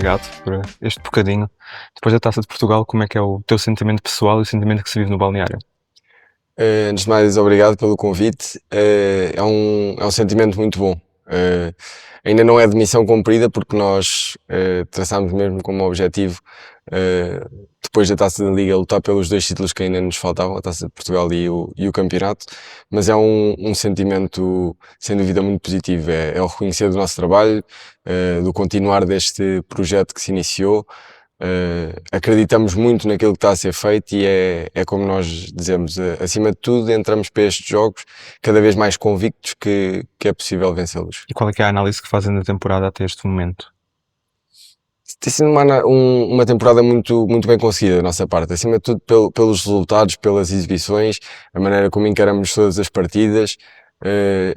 obrigado por este bocadinho. Depois da Taça de Portugal, como é que é o teu sentimento pessoal e o sentimento que se vive no balneário? Antes de mais, obrigado pelo convite. É um sentimento muito bom. Ainda não é de missão cumprida, porque nós traçámos mesmo como objetivo, depois da Taça da Liga, lutar pelos dois títulos que ainda nos faltavam, a Taça de Portugal e o Campeonato. Mas é um sentimento, sem dúvida, muito positivo. É o reconhecer do nosso trabalho, do continuar deste projeto que se iniciou. Acreditamos muito naquilo que está a ser feito e é como nós dizemos, acima de tudo entramos para estes jogos cada vez mais convictos que é possível vencê-los. E qual é que é a análise que fazem da temporada até este momento? Tem sido uma temporada muito bem conseguida da nossa parte, acima de tudo pelos resultados, pelas exibições, a maneira como encaramos todas as partidas,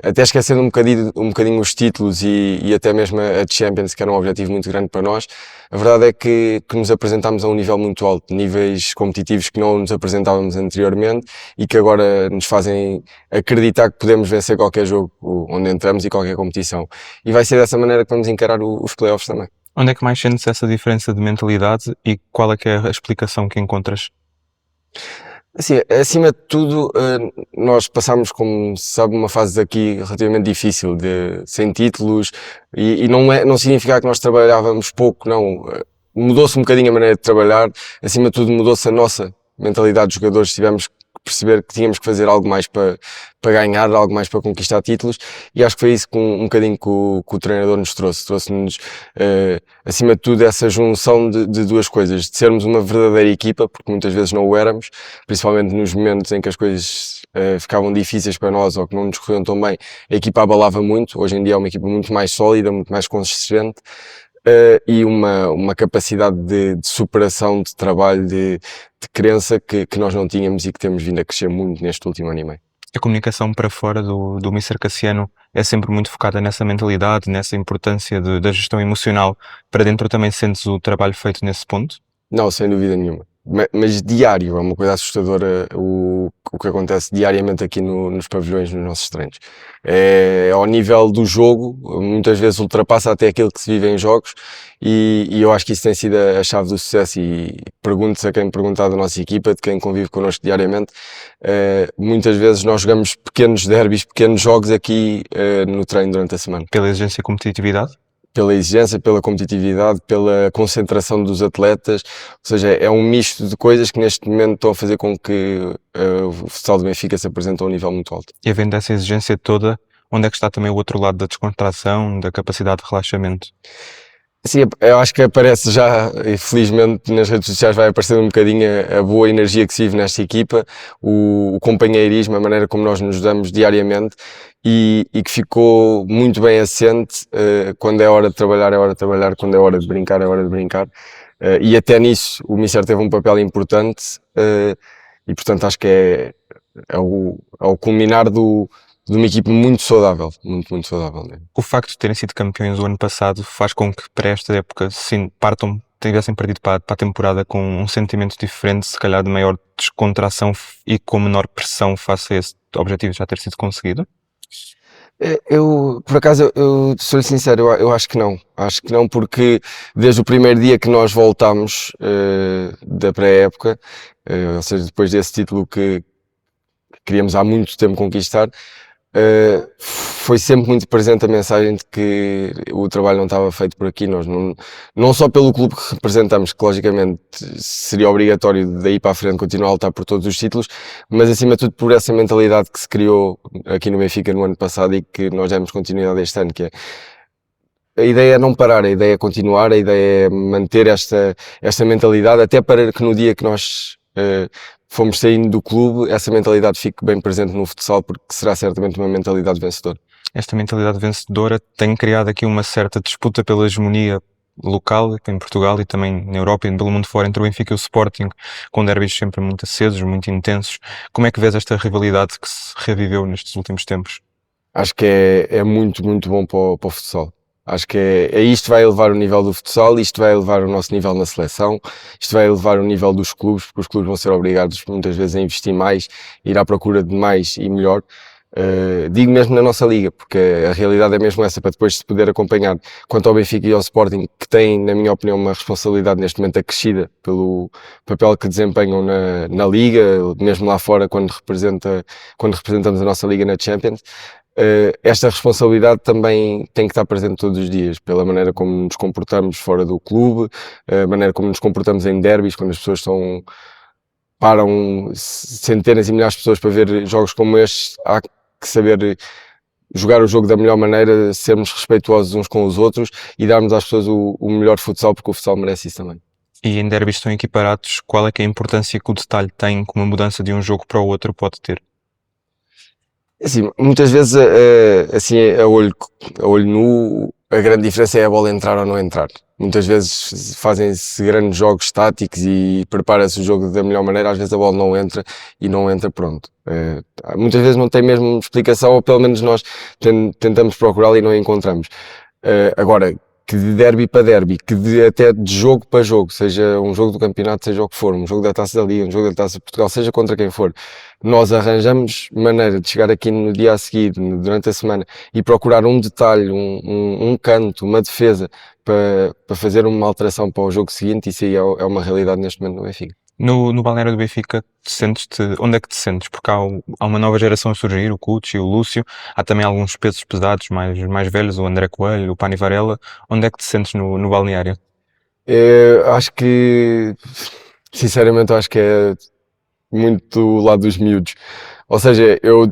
até esquecendo um bocadinho os títulos e até mesmo a Champions, que era um objetivo muito grande para nós. A verdade é que nos apresentámos a um nível muito alto, níveis competitivos que não nos apresentávamos anteriormente e que agora nos fazem acreditar que podemos vencer qualquer jogo onde entramos e qualquer competição. E vai ser dessa maneira que vamos encarar os playoffs também. Onde é que mais sentes essa diferença de mentalidade e qual é que é a explicação que encontras? Assim, acima de tudo, nós passámos, como se sabe, uma fase aqui relativamente difícil, sem títulos, e não significa que nós trabalhávamos pouco, não. Mudou-se um bocadinho a maneira de trabalhar, acima de tudo mudou-se a nossa mentalidade de jogadores, tivemos que perceber que tínhamos que fazer algo mais para ganhar, algo mais para conquistar títulos, e acho que foi isso um bocadinho que o treinador nos trouxe. Trouxe-nos, acima de tudo, essa junção de duas coisas, de sermos uma verdadeira equipa, porque muitas vezes não o éramos, principalmente nos momentos em que as coisas ficavam difíceis para nós ou que não nos corriam tão bem, a equipa abalava muito. Hoje em dia é uma equipa muito mais sólida, muito mais consistente, e uma capacidade de superação, de trabalho, de crença que nós não tínhamos e que temos vindo a crescer muito neste último ano e meio. A comunicação para fora do Mister Cassiano é sempre muito focada nessa mentalidade, nessa importância da gestão emocional. Para dentro também sentes o trabalho feito nesse ponto? Não, sem dúvida nenhuma. Mas diário, é uma coisa assustadora o que acontece diariamente aqui nos pavilhões, nos nossos treinos. É ao nível do jogo, muitas vezes ultrapassa até aquilo que se vive em jogos, e eu acho que isso tem sido a chave do sucesso. E pergunto-se a quem perguntar da nossa equipa, de quem convive connosco diariamente, muitas vezes nós jogamos pequenos derbys, pequenos jogos aqui no treino durante a semana. Pela exigência e competitividade? Pela exigência, pela competitividade, pela concentração dos atletas, ou seja, é um misto de coisas que neste momento estão a fazer com que o futsal do Benfica se apresente a um nível muito alto. E havendo essa exigência toda, onde é que está também o outro lado da descontração, da capacidade de relaxamento? Sim, eu acho que aparece já, e felizmente nas redes sociais vai aparecer um bocadinho a boa energia que se vive nesta equipa, o companheirismo, a maneira como nós nos damos diariamente, e que ficou muito bem assente. Quando é hora de trabalhar, é hora de trabalhar; quando é hora de brincar, é hora de brincar. E até nisso o Mister teve um papel importante, e portanto acho que é o culminar de uma equipe muito saudável, muito saudável mesmo. O facto de terem sido campeões o ano passado faz com que para esta época tivessem partido para a temporada com um sentimento diferente, se calhar de maior descontração e com menor pressão face a esse objetivo já ter sido conseguido? Por acaso, eu sou sincero, eu acho que não. Acho que não, porque desde o primeiro dia que nós voltámos da pré-época, ou seja, depois desse título que queríamos há muito tempo conquistar, foi sempre muito presente a mensagem de que o trabalho não estava feito por aqui. Nós não só pelo clube que representamos, que logicamente seria obrigatório daí para a frente continuar a lutar por todos os títulos, mas acima de tudo por essa mentalidade que se criou aqui no Benfica no ano passado e que nós demos continuidade este ano, que é a ideia é não parar, a ideia é continuar, a ideia é manter esta mentalidade, até para que no dia que nós fomos saindo do clube, essa mentalidade fique bem presente no futsal, porque será certamente uma mentalidade vencedora. Esta mentalidade vencedora tem criado aqui uma certa disputa pela hegemonia local em Portugal e também na Europa e pelo mundo fora entre o Benfica e o Sporting, com derbys sempre muito acesos, muito intensos. Como é que vês esta rivalidade que se reviveu nestes últimos tempos? Acho que é muito bom para o futsal. Acho que isto vai elevar o nível do futsal, isto vai elevar o nosso nível na seleção, isto vai elevar o nível dos clubes, porque os clubes vão ser obrigados muitas vezes a investir mais, ir à procura de mais e melhor. Digo mesmo na nossa liga, porque a realidade é mesmo essa, para depois se poder acompanhar. Quanto ao Benfica e ao Sporting, que têm, na minha opinião, uma responsabilidade neste momento acrescida pelo papel que desempenham na liga, mesmo lá fora, quando representamos a nossa liga na Champions. Esta responsabilidade também tem que estar presente todos os dias, pela maneira como nos comportamos fora do clube, a maneira como nos comportamos em derbys, quando as pessoas param centenas e milhares de pessoas para ver jogos como estes. Há que saber jogar o jogo da melhor maneira, sermos respeituosos uns com os outros e darmos às pessoas o melhor futsal, porque o futsal merece isso também. E em derbys estão equiparados, qual é que é a importância que o detalhe tem, como a mudança de um jogo para o outro pode ter? Assim, muitas vezes, assim, a olho nu, a grande diferença é a bola entrar ou não entrar. Muitas vezes fazem-se grandes jogos táticos e prepara-se o jogo da melhor maneira, às vezes a bola não entra e não entra, pronto. Muitas vezes não tem mesmo explicação, ou pelo menos nós tentamos procurá-la e não a encontramos. Agora, que de derby para derby, até de jogo para jogo, seja um jogo do campeonato, seja o que for, um jogo da Taça da Liga, um jogo da Taça de Portugal, seja contra quem for, nós arranjamos maneira de chegar aqui no dia a seguir, durante a semana, e procurar um detalhe, um canto, uma defesa, para fazer uma alteração para o jogo seguinte. Isso aí é uma realidade neste momento no Benfica. No balneário do Benfica, onde é que te sentes? Porque há uma nova geração a surgir, o Cucci, o Lúcio, há também alguns pesos pesados mais velhos, o André Coelho, o Pani Varela. Onde é que te sentes no balneário? Acho que, sinceramente, acho que é muito do lado dos miúdos. Ou seja, eu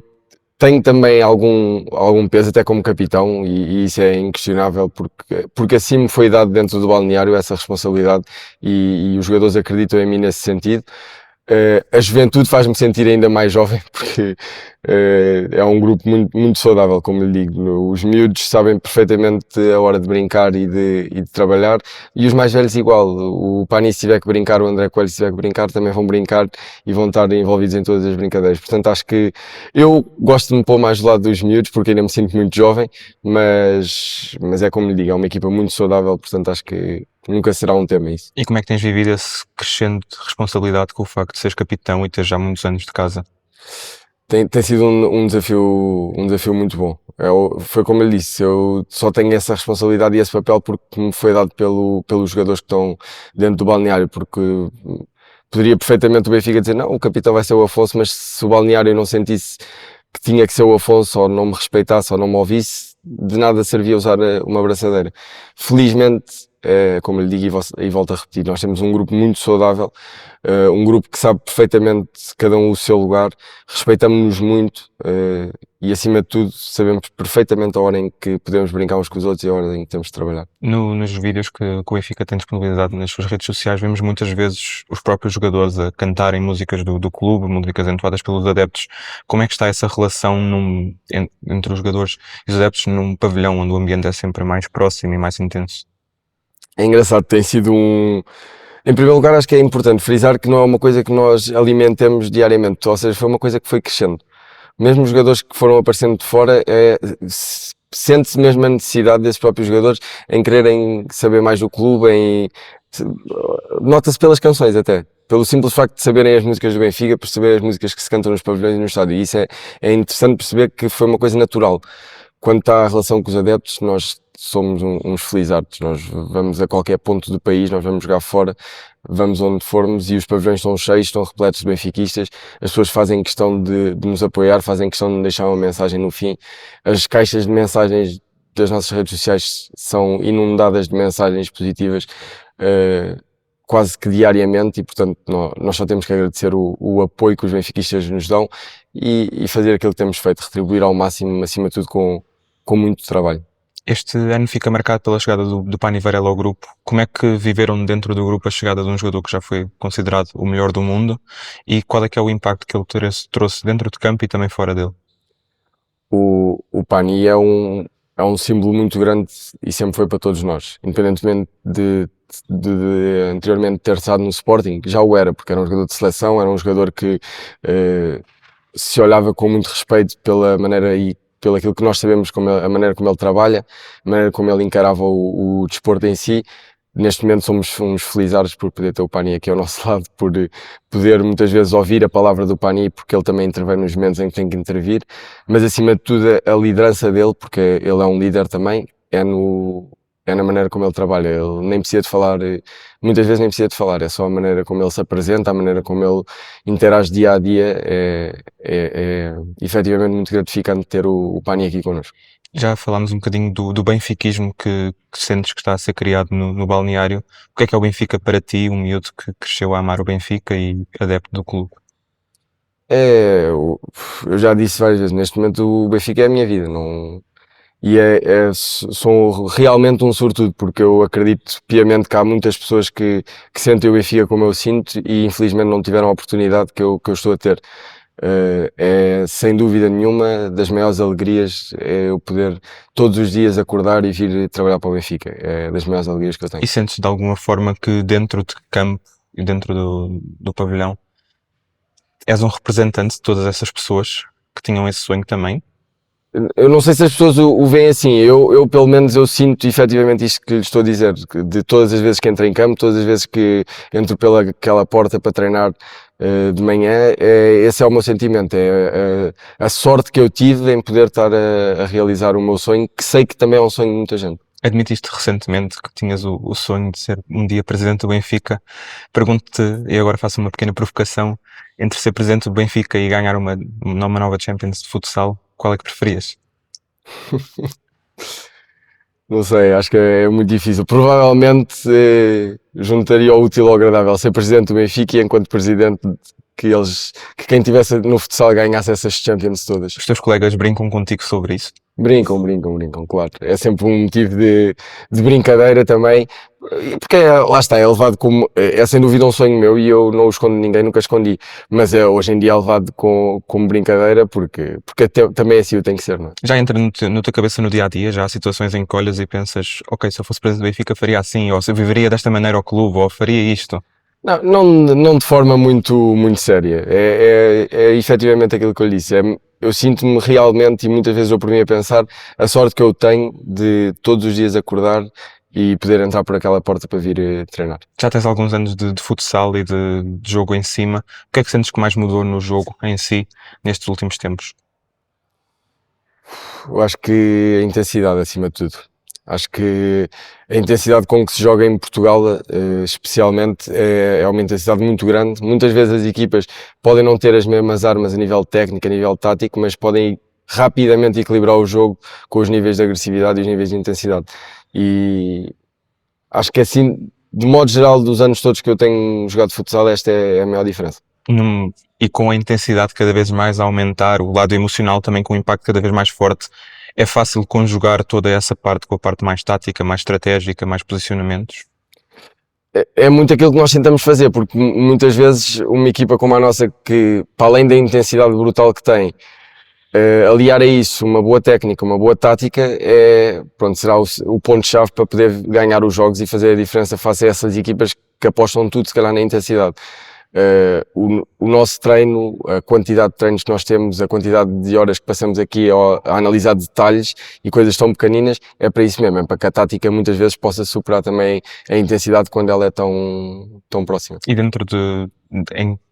tenho também algum peso até como capitão, e isso é inquestionável, porque assim me foi dado dentro do balneário essa responsabilidade, e os jogadores acreditam em mim nesse sentido. A juventude faz-me sentir ainda mais jovem, porque é um grupo muito saudável, como lhe digo. Os miúdos sabem perfeitamente a hora de brincar e de trabalhar, e os mais velhos igual. O Pani, se tiver que brincar, o André Coelho, se tiver que brincar, também vão brincar e vão estar envolvidos em todas as brincadeiras. Portanto, acho que eu gosto de me pôr mais do lado dos miúdos, porque ainda me sinto muito jovem, mas é como lhe digo, é uma equipa muito saudável, portanto acho que nunca será um tema isso. E como é que tens vivido esse crescendo de responsabilidade com o facto de seres capitão e teres já muitos anos de casa? Tem sido um desafio muito bom. Foi como ele disse, eu só tenho essa responsabilidade e esse papel porque me foi dado pelos jogadores que estão dentro do balneário, porque poderia perfeitamente o Benfica dizer, não, o capitão vai ser o Afonso, mas se o balneário não sentisse que tinha que ser o Afonso, ou não me respeitasse, ou não me ouvisse, de nada servia usar uma braçadeira. Felizmente, como lhe digo e volto a repetir, nós temos um grupo muito saudável, um grupo que sabe perfeitamente cada um o seu lugar, respeitamos-nos muito, e acima de tudo sabemos perfeitamente a hora em que podemos brincar uns com os outros e a hora em que temos de trabalhar. Nos vídeos que o Benfica tem disponibilizado nas suas redes sociais, vemos muitas vezes os próprios jogadores a cantarem músicas do clube, músicas entoadas pelos adeptos. Como é que está essa relação entre os jogadores e os adeptos num pavilhão onde o ambiente é sempre mais próximo e mais intenso? É engraçado, tem sido em primeiro lugar, acho que é importante frisar que não é uma coisa que nós alimentemos diariamente, ou seja, foi uma coisa que foi crescendo. Mesmo os jogadores que foram aparecendo de fora, sente-se mesmo a necessidade desses próprios jogadores em quererem saber mais do clube, nota-se pelas canções até, pelo simples facto de saberem as músicas do Benfica, por saber as músicas que se cantam nos pavilhões e no estádio, e isso é interessante perceber que foi uma coisa natural. Quanto está a relação com os adeptos, nós somos uns felizardos. Nós vamos a qualquer ponto do país, nós vamos jogar fora, vamos onde formos e os pavilhões estão cheios, estão repletos de benfiquistas. As pessoas fazem questão de nos apoiar, fazem questão de deixar uma mensagem no fim. As caixas de mensagens das nossas redes sociais são inundadas de mensagens positivas, quase que diariamente, e portanto nós só temos que agradecer o apoio que os benfiquistas nos dão e fazer aquilo que temos feito, retribuir ao máximo, acima de tudo com muito trabalho. Este ano fica marcado pela chegada do Pani Varela ao grupo. Como é que viveram dentro do grupo a chegada de um jogador que já foi considerado o melhor do mundo, e qual é que é o impacto que ele trouxe dentro de campo e também fora dele? O Pani é um símbolo muito grande e sempre foi para todos nós, independentemente de anteriormente ter estado no Sporting, já o era, porque era um jogador de seleção, era um jogador que se olhava com muito respeito pela maneira e pelo aquilo que nós sabemos, a maneira como ele trabalha, a maneira como ele encarava o desporto em si. Neste momento somos uns felizardos por poder ter o Pani aqui ao nosso lado, por poder muitas vezes ouvir a palavra do Pani, porque ele também intervém nos momentos em que tem que intervir, mas acima de tudo a liderança dele, porque ele é um líder também, é na maneira como ele trabalha. Ele nem precisa de falar, muitas vezes nem precisa de falar, é só a maneira como ele se apresenta, a maneira como ele interage dia a dia, é efetivamente muito gratificante ter o Pani aqui connosco. Já falámos um bocadinho do benfiquismo que sentes que está a ser criado no balneário. O que é o Benfica para ti, um miúdo que cresceu a amar o Benfica e adepto do clube? Eu já disse várias vezes, neste momento o Benfica é a minha vida, não, sou realmente um sortudo, porque eu acredito piamente que há muitas pessoas que sentem o Benfica como eu sinto e infelizmente não tiveram a oportunidade que eu estou a ter. É sem dúvida nenhuma das maiores alegrias é eu poder todos os dias acordar e vir trabalhar para o Benfica. É das maiores alegrias que eu tenho. E sentes de alguma forma que dentro de campo e dentro do pavilhão és um representante de todas essas pessoas que tinham esse sonho também? Eu não sei se as pessoas o veem assim, eu pelo menos eu sinto efetivamente isto que lhes estou a dizer, de todas as vezes que entro em campo, todas as vezes que entro pela aquela porta para treinar de manhã, esse é o meu sentimento, é a sorte que eu tive em poder estar a realizar o meu sonho, que sei que também é um sonho de muita gente. Admitiste recentemente que tinhas o sonho de ser um dia presidente do Benfica. Pergunto-te, e agora faço uma pequena provocação, entre ser presidente do Benfica e ganhar uma nova Champions de futsal, qual é que preferias? Não sei, acho que é muito difícil. Provavelmente juntaria o útil ao agradável, ser presidente do Benfica e enquanto presidente que quem tivesse no futsal ganhasse essas Champions todas. Os teus colegas brincam contigo sobre isso? Brincam, claro. É sempre um motivo de brincadeira também, porque lá está, é levado como, é sem dúvida um sonho meu e eu não o escondo de ninguém, nunca escondi, mas hoje em dia é levado como brincadeira porque também assim o tem que ser, não é? Já entra na tua cabeça no dia-a-dia, já há situações em que olhas e pensas, ok, se eu fosse presidente do Benfica faria assim, ou se eu viveria desta maneira ao clube, ou faria isto? Não de forma muito séria, é efetivamente aquilo que eu lhe disse, eu sinto-me realmente, e muitas vezes eu por mim a pensar, a sorte que eu tenho de todos os dias acordar e poder entrar por aquela porta para vir treinar. Já tens alguns anos de futsal e de jogo em cima. O que é que sentes que mais mudou no jogo em si nestes últimos tempos? Eu acho que a intensidade acima de tudo. Acho que a intensidade com que se joga em Portugal, especialmente, é uma intensidade muito grande. Muitas vezes as equipas podem não ter as mesmas armas a nível técnico, a nível tático, mas podem rapidamente equilibrar o jogo com os níveis de agressividade e os níveis de intensidade. E acho que assim, de modo geral, dos anos todos que eu tenho jogado futsal, esta é a maior diferença. E com a intensidade cada vez mais a aumentar, o lado emocional também com um impacto cada vez mais forte, é fácil conjugar toda essa parte com a parte mais tática, mais estratégica, mais posicionamentos? É muito aquilo que nós tentamos fazer, porque muitas vezes uma equipa como a nossa, que para além da intensidade brutal que tem, aliar a isso uma boa técnica, uma boa tática, será o ponto-chave para poder ganhar os jogos e fazer a diferença face a essas equipas que apostam tudo, se calhar, na intensidade. O nosso treino, a quantidade de treinos que nós temos, a quantidade de horas que passamos aqui a analisar detalhes e coisas tão pequeninas, é para isso mesmo, é para que a tática muitas vezes possa superar também a intensidade quando ela é tão próxima. E dentro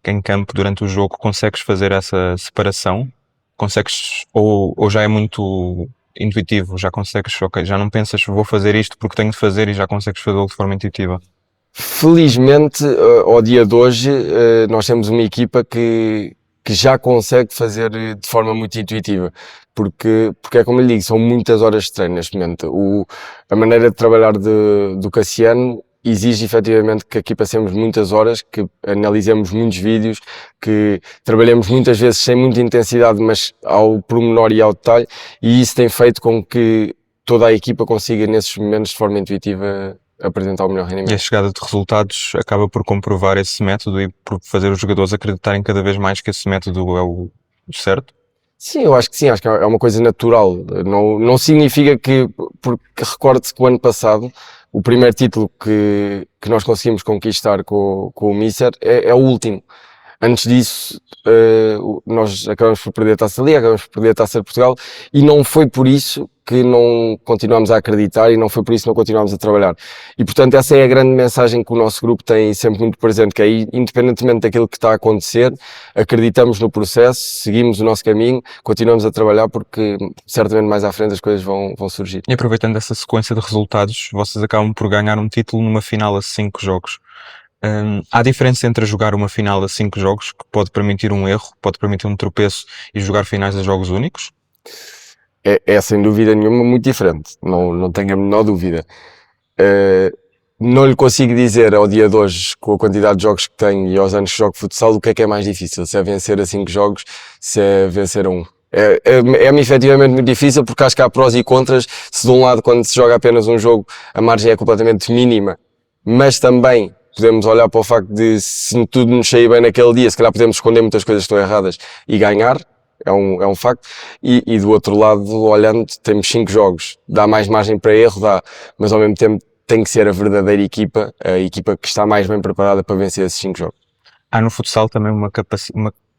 em campo, durante o jogo, consegues fazer essa separação? Consegues, ou já é muito intuitivo, já consegues, ok, já não pensas vou fazer isto porque tenho de fazer e já consegues fazê-lo de forma intuitiva? Felizmente, ao dia de hoje, nós temos uma equipa que já consegue fazer de forma muito intuitiva, porque é como lhe digo, são muitas horas de treino neste momento. A maneira de trabalhar do Cassiano exige efetivamente que aqui passemos muitas horas, que analisemos muitos vídeos, que trabalhemos muitas vezes sem muita intensidade, mas ao pormenor e ao detalhe, e isso tem feito com que toda a equipa consiga nesses momentos de forma intuitiva apresentar o melhor rendimento. E a chegada de resultados acaba por comprovar esse método e por fazer os jogadores acreditarem cada vez mais que esse método é o certo? Sim, eu acho que sim, acho que é uma coisa natural. Não significa que, porque recorde-se que o ano passado, o primeiro título que nós conseguimos conquistar com o Mister é o último. Antes disso, nós acabamos por perder a Taça da Liga, acabamos por perder a Taça de Portugal e não foi por isso que não continuamos a acreditar e não foi por isso que não continuamos a trabalhar. E portanto essa é a grande mensagem que o nosso grupo tem sempre muito presente, que é, independentemente daquilo que está a acontecer, acreditamos no processo, seguimos o nosso caminho, continuamos a trabalhar porque certamente mais à frente as coisas vão surgir. E aproveitando essa sequência de resultados, vocês acabam por ganhar um título numa final a 5 jogos. Há diferença entre jogar uma final a 5 jogos, que pode permitir um erro, pode permitir um tropeço, e jogar finais a jogos únicos? É sem dúvida nenhuma muito diferente, não tenho a menor dúvida. Não lhe consigo dizer ao dia de hoje, com a quantidade de jogos que tenho e aos anos que jogo futsal, o que é mais difícil, se é vencer a 5 jogos, se é vencer a 1. É-me efetivamente muito difícil porque acho que há prós e contras. Se de um lado, quando se joga apenas um jogo, a margem é completamente mínima, mas também podemos olhar para o facto de, se tudo nos sair bem naquele dia, se calhar podemos esconder muitas coisas que estão erradas e ganhar, é um facto. E do outro lado, olhando, temos 5 jogos, dá mais margem para erro, dá, mas ao mesmo tempo tem que ser a verdadeira equipa, a equipa que está mais bem preparada para vencer esses 5 jogos. Há no futsal também uma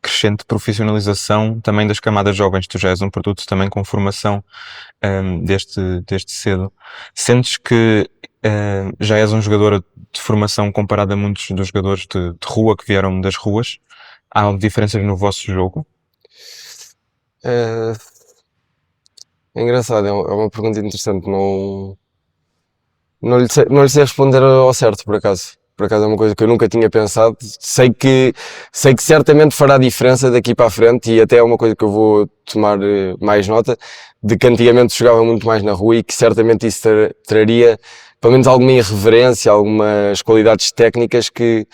crescente profissionalização também das camadas jovens. Tu já és um produto também com formação desde cedo. Sentes que já és um jogador de formação comparado a muitos dos jogadores de rua que vieram das ruas? Há diferenças no vosso jogo? É engraçado, é uma pergunta interessante. Não lhe sei responder ao certo, por acaso. Por acaso é uma coisa que eu nunca tinha pensado. Sei que certamente fará diferença daqui para a frente e até é uma coisa que eu vou tomar mais nota, de que antigamente se jogava muito mais na rua e que certamente isso traria pelo menos alguma irreverência, algumas qualidades técnicas que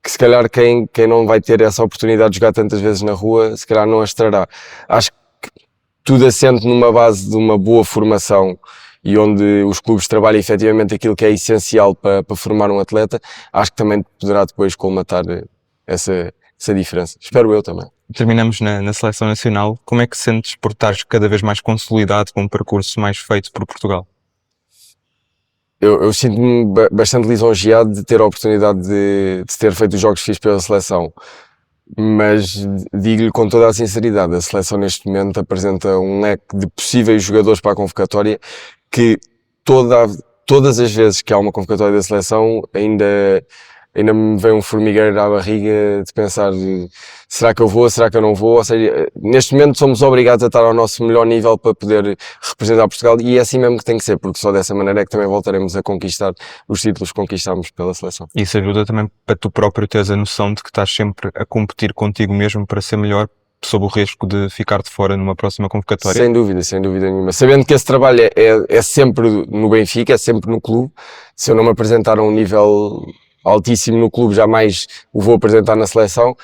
se calhar quem não vai ter essa oportunidade de jogar tantas vezes na rua, se calhar não as trará. Acho que tudo assente numa base de uma boa formação e onde os clubes trabalham efetivamente aquilo que é essencial para formar um atleta, acho que também poderá depois colmatar essa diferença. Espero eu também. Terminamos na Seleção Nacional. Como é que sentes por estares cada vez mais consolidado com um percurso mais feito por Portugal? Eu sinto-me bastante lisonjeado de ter a oportunidade de ter feito os jogos que fiz pela seleção, mas digo-lhe com toda a sinceridade, a seleção neste momento apresenta um leque de possíveis jogadores para a convocatória que todas as vezes que há uma convocatória da seleção ainda me vem um formigueiro à barriga de pensar, será que eu vou, será que eu não vou? Ou seja, neste momento somos obrigados a estar ao nosso melhor nível para poder representar Portugal e é assim mesmo que tem que ser, porque só dessa maneira é que também voltaremos a conquistar os títulos que conquistámos pela seleção. Isso ajuda também para tu próprio teres a noção de que estás sempre a competir contigo mesmo para ser melhor, sob o risco de ficar de fora numa próxima convocatória? Sem dúvida nenhuma. Sabendo que esse trabalho é sempre no Benfica, é sempre no clube, se eu não me apresentar a um nível altíssimo no clube, jamais o vou apresentar na seleção,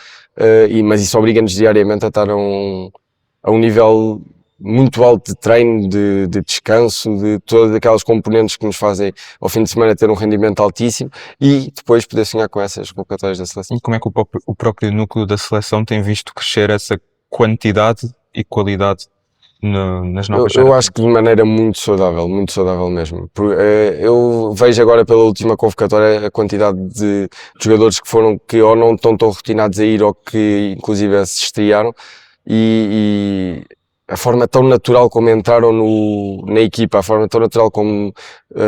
mas isso obriga-nos diariamente a estar a um nível muito alto de treino, de descanso, de todas aquelas componentes que nos fazem ao fim de semana ter um rendimento altíssimo e depois poder sonhar com essas convocatórias da seleção. E como é que o próprio núcleo da seleção tem visto crescer essa quantidade e qualidade nas novas gerações? Eu acho que de maneira muito saudável mesmo. Eu vejo agora pela última convocatória a quantidade de jogadores que ou não estão tão rotinados a ir ou que inclusive se estrearam e a forma tão natural como entraram na equipa, a forma tão natural como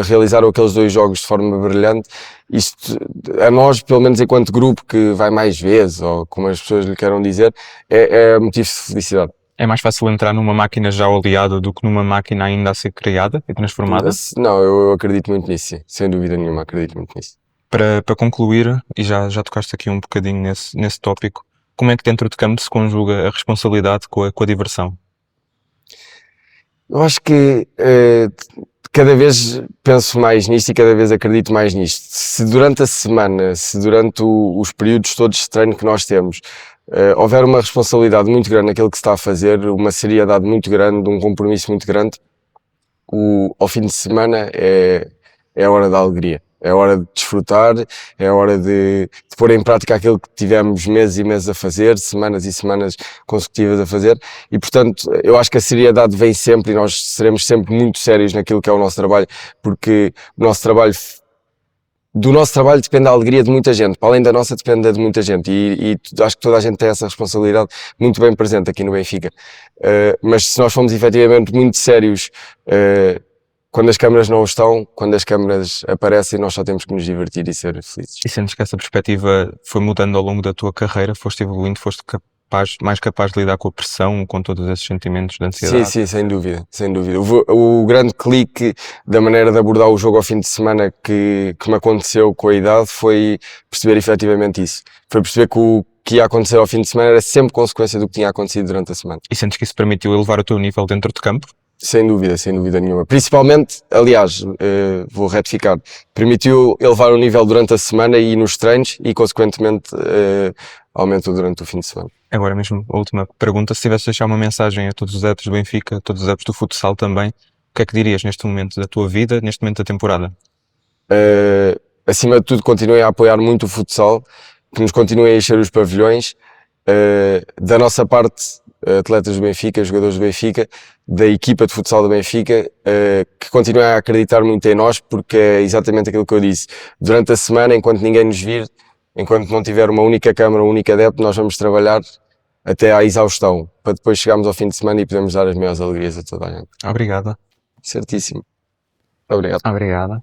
realizaram aqueles 2 jogos de forma brilhante, isto a nós, pelo menos enquanto grupo que vai mais vezes, ou como as pessoas lhe queiram dizer, é motivo de felicidade. É mais fácil entrar numa máquina já oleada do que numa máquina ainda a ser criada e transformada? Não, eu acredito muito nisso, sim. Sem dúvida nenhuma, acredito muito nisso. Para concluir, e já tocaste aqui um bocadinho nesse tópico, como é que dentro de campo se conjuga a responsabilidade com a diversão? Eu acho que cada vez penso mais nisto e cada vez acredito mais nisto. Se durante a semana, se durante os períodos todos de treino que nós temos, houver uma responsabilidade muito grande naquilo que se está a fazer, uma seriedade muito grande, um compromisso muito grande, ao fim de semana é a hora da alegria. É hora de desfrutar, é hora de pôr em prática aquilo que tivemos meses e meses a fazer, semanas e semanas consecutivas a fazer e, portanto, eu acho que a seriedade vem sempre e nós seremos sempre muito sérios naquilo que é o nosso trabalho, porque o nosso trabalho do nosso trabalho depende a alegria de muita gente, para além da nossa depende de muita gente acho que toda a gente tem essa responsabilidade muito bem presente aqui no Benfica. Mas se nós formos efetivamente muito sérios, quando as câmaras não estão, quando as câmaras aparecem, nós só temos que nos divertir e ser felizes. E sentes que essa perspectiva foi mudando ao longo da tua carreira? Foste evoluindo, foste mais capaz de lidar com a pressão, com todos esses sentimentos de ansiedade? Sim, sem dúvida, sem dúvida. O grande clique da maneira de abordar o jogo ao fim de semana que me aconteceu com a idade foi perceber efetivamente isso. Foi perceber que o que ia acontecer ao fim de semana era sempre consequência do que tinha acontecido durante a semana. E sentes que isso permitiu elevar o teu nível dentro de campo? Sem dúvida nenhuma. Principalmente, aliás, vou retificar, permitiu elevar o nível durante a semana e nos treinos e, consequentemente, aumentou durante o fim de semana. Agora mesmo, a última pergunta, se tivesse de deixar uma mensagem a todos os adeptos do Benfica, a todos os adeptos do futsal também, o que é que dirias neste momento da tua vida, neste momento da temporada? Acima de tudo, continuem a apoiar muito o futsal, que nos continuem a encher os pavilhões. Da nossa parte, atletas do Benfica, jogadores do Benfica, da equipa de futsal do Benfica, que continuem a acreditar muito em nós, porque é exatamente aquilo que eu disse. Durante a semana, enquanto ninguém nos vir, enquanto não tiver uma única câmara, um único adepto, nós vamos trabalhar até à exaustão, para depois chegarmos ao fim de semana e podermos dar as maiores alegrias a toda a gente. Obrigado. Certíssimo. Obrigado. Obrigada.